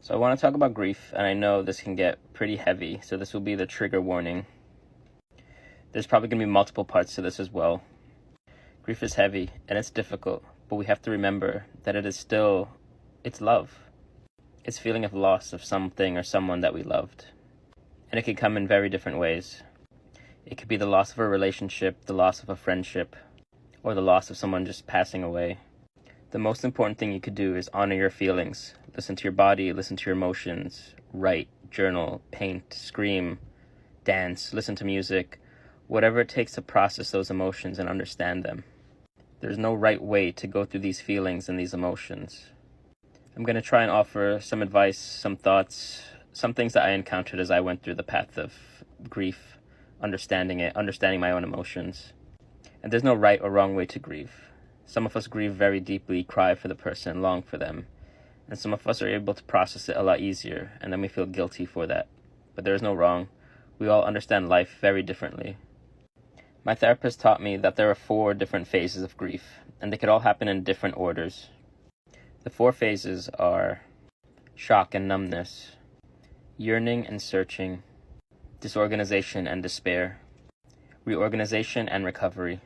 So I want to talk about grief, and I know this can get pretty heavy, so this will be the trigger warning. There's probably going to be multiple parts to this as well. Grief is heavy, and it's difficult, but we have to remember that it's love. It's feeling of loss of something or someone that we loved. And it can come in very different ways. It could be the loss of a relationship, the loss of a friendship, or the loss of someone just passing away. The most important thing you could do is honor your feelings. Listen to your body, listen to your emotions, write, journal, paint, scream, dance, listen to music, whatever it takes to process those emotions and understand them. There's no right way to go through these feelings and these emotions. I'm going to try and offer some advice, some thoughts, some things that I encountered as I went through the path of grief, understanding it, understanding my own emotions. And there's no right or wrong way to grieve. Some of us grieve very deeply, cry for the person, long for them. And some of us are able to process it a lot easier, and then we feel guilty for that. But there is no wrong. We all understand life very differently. My therapist taught me that there are 4 different phases of grief, and they could all happen in different orders. The 4 phases are shock and numbness, yearning and searching, disorganization and despair, reorganization and recovery.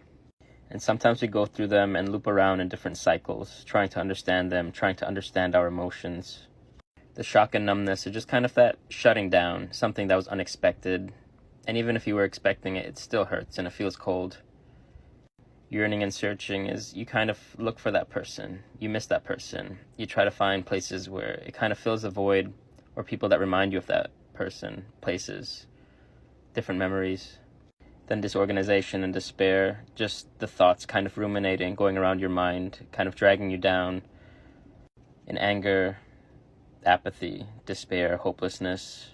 And sometimes we go through them and loop around in different cycles, trying to understand them, trying to understand our emotions. The shock and numbness are just kind of that shutting down, something that was unexpected. And even if you were expecting it, it still hurts and it feels cold. Yearning and searching is you kind of look for that person. You miss that person. You try to find places where it kind of fills a void, or people that remind you of that person, places, different memories. Then disorganization and despair, just the thoughts kind of ruminating, going around your mind, kind of dragging you down. In anger, apathy, despair, hopelessness.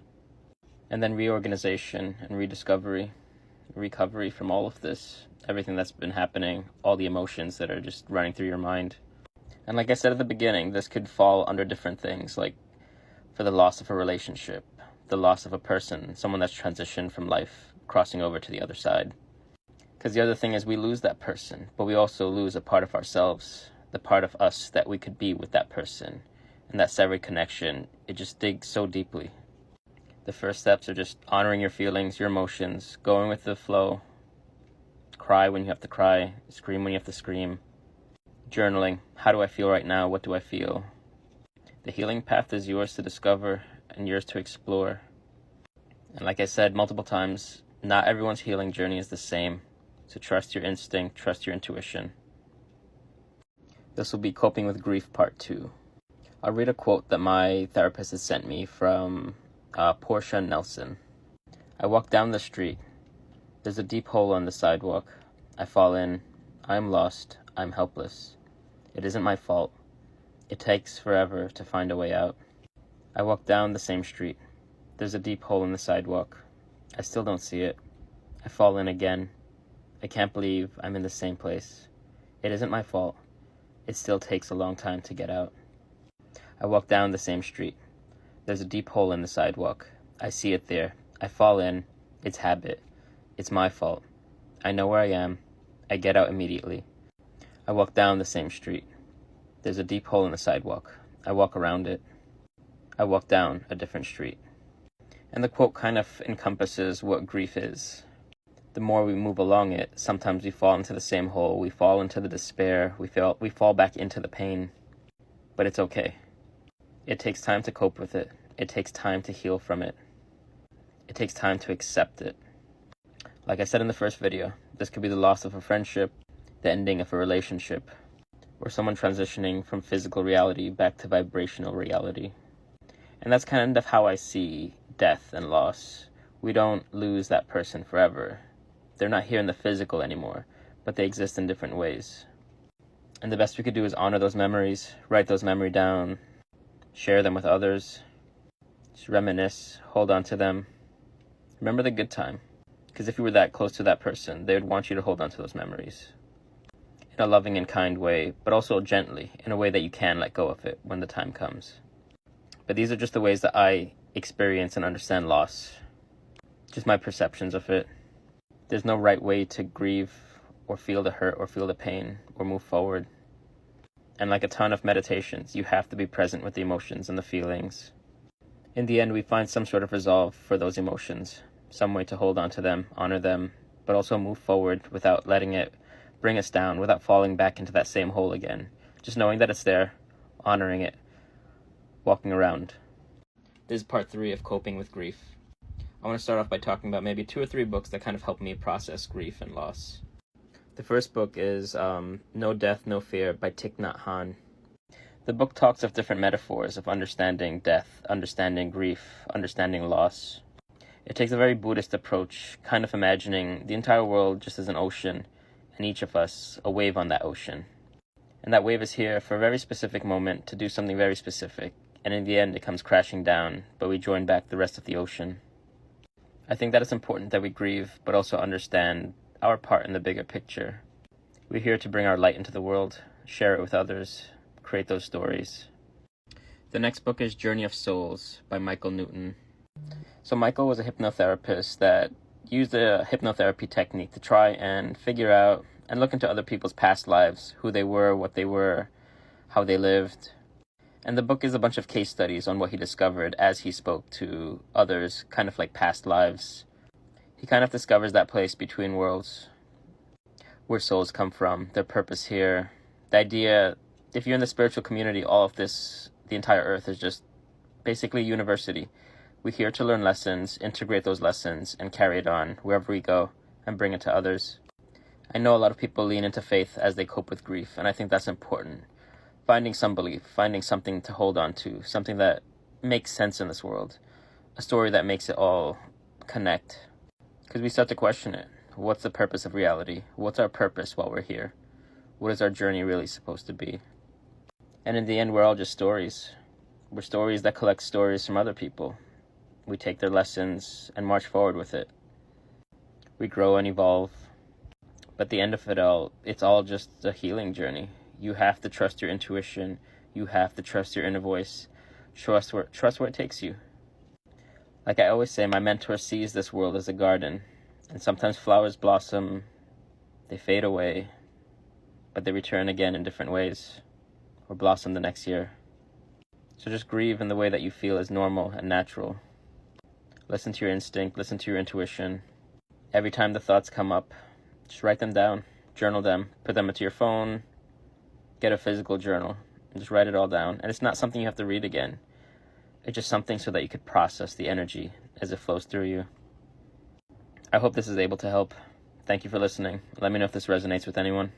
And then reorganization and rediscovery, recovery from all of this, everything that's been happening, all the emotions that are just running through your mind. And like I said at the beginning, this could fall under different things, like for the loss of a relationship, the loss of a person, someone that's transitioned from life, crossing over to the other side. Because the other thing is we lose that person, but we also lose a part of ourselves, the part of us that we could be with that person. And that severed connection, it just digs so deeply. The first steps are just honoring your feelings, your emotions, going with the flow, cry when you have to cry, scream when you have to scream, journaling, how do I feel right now, what do I feel? The healing path is yours to discover and yours to explore. And like I said multiple times, not everyone's healing journey is the same, so trust your instinct, trust your intuition. This will be Coping with Grief Part 2. I'll read a quote that my therapist has sent me from Portia Nelson. I walk down the street. There's a deep hole on the sidewalk. I fall in. I'm lost. I'm helpless. It isn't my fault. It takes forever to find a way out. I walk down the same street. There's a deep hole in the sidewalk. I still don't see it. I fall in again. I can't believe I'm in the same place. It isn't my fault. It still takes a long time to get out. I walk down the same street. There's a deep hole in the sidewalk. I see it there. I fall in. It's habit. It's my fault. I know where I am. I get out immediately. I walk down the same street. There's a deep hole in the sidewalk. I walk around it. I walk down a different street. And the quote kind of encompasses what grief is. The more we move along it, sometimes we fall into the same hole. We fall into the despair. We fall back into the pain. But it's okay. It takes time to cope with it. It takes time to heal from it. It takes time to accept it. Like I said in the first video, this could be the loss of a friendship, the ending of a relationship, or someone transitioning from physical reality back to vibrational reality. And that's kind of how I see death and loss. We don't lose that person forever. They're not here in the physical anymore, but they exist in different ways. And the best we could do is honor those memories, write those memories down, share them with others, just reminisce, hold on to them. Remember the good time. Because if you were that close to that person, they would want you to hold on to those memories. In a loving and kind way, but also gently, in a way that you can let go of it when the time comes. But these are just the ways that I experience and understand loss. Just my perceptions of it. There's no right way to grieve or feel the hurt or feel the pain or move forward. And like a ton of meditations, you have to be present with the emotions and the feelings. In the end, we find some sort of resolve for those emotions, some way to hold on to them, honor them, but also move forward without letting it bring us down, without falling back into that same hole again. Just knowing that it's there, honoring it, walking around. This is part 3 of coping with grief. I want to start off by talking about maybe 2 or 3 books that kind of help me process grief and loss. The first book is No Death, No Fear by Tikna. The book talks of different metaphors of understanding death, understanding grief, understanding loss. It takes a very Buddhist approach, kind of imagining the entire world just as an ocean, and each of us a wave on that ocean. And that wave is here for a very specific moment to do something very specific, and in the end it comes crashing down, but we join back the rest of the ocean. I think that it's important that we grieve, but also understand our part in the bigger picture. We're here to bring our light into the world, share it with others, create those stories. The next book is Journey of Souls by Michael Newton. So Michael was a hypnotherapist that used a hypnotherapy technique to try and figure out and look into other people's past lives, who they were, what they were, how they lived. And the book is a bunch of case studies on what he discovered as he spoke to others, kind of like past lives. He kind of discovers that place between worlds, where souls come from, their purpose here. The idea, if you're in the spiritual community, all of this, the entire earth is just basically university. We're here to learn lessons, integrate those lessons, and carry it on wherever we go and bring it to others. I know a lot of people lean into faith as they cope with grief, and I think that's important. Finding some belief, finding something to hold on to, something that makes sense in this world, a story that makes it all connect. Because we start to question it. What's the purpose of reality? What's our purpose while we're here? What is our journey really supposed to be? And in the end, we're all just stories. We're stories that collect stories from other people. We take their lessons and march forward with it. We grow and evolve. But at the end of it all, it's all just a healing journey. You have to trust your intuition. You have to trust your inner voice. Trust where it takes you. Like I always say, my mentor sees this world as a garden. And sometimes flowers blossom, they fade away, but they return again in different ways, or blossom the next year. So just grieve in the way that you feel is normal and natural. Listen to your instinct, listen to your intuition. Every time the thoughts come up, just write them down, journal them, put them into your phone, get a physical journal, and just write it all down. And it's not something you have to read again. It's just something so that you could process the energy as it flows through you. I hope this is able to help. Thank you for listening. Let me know if this resonates with anyone.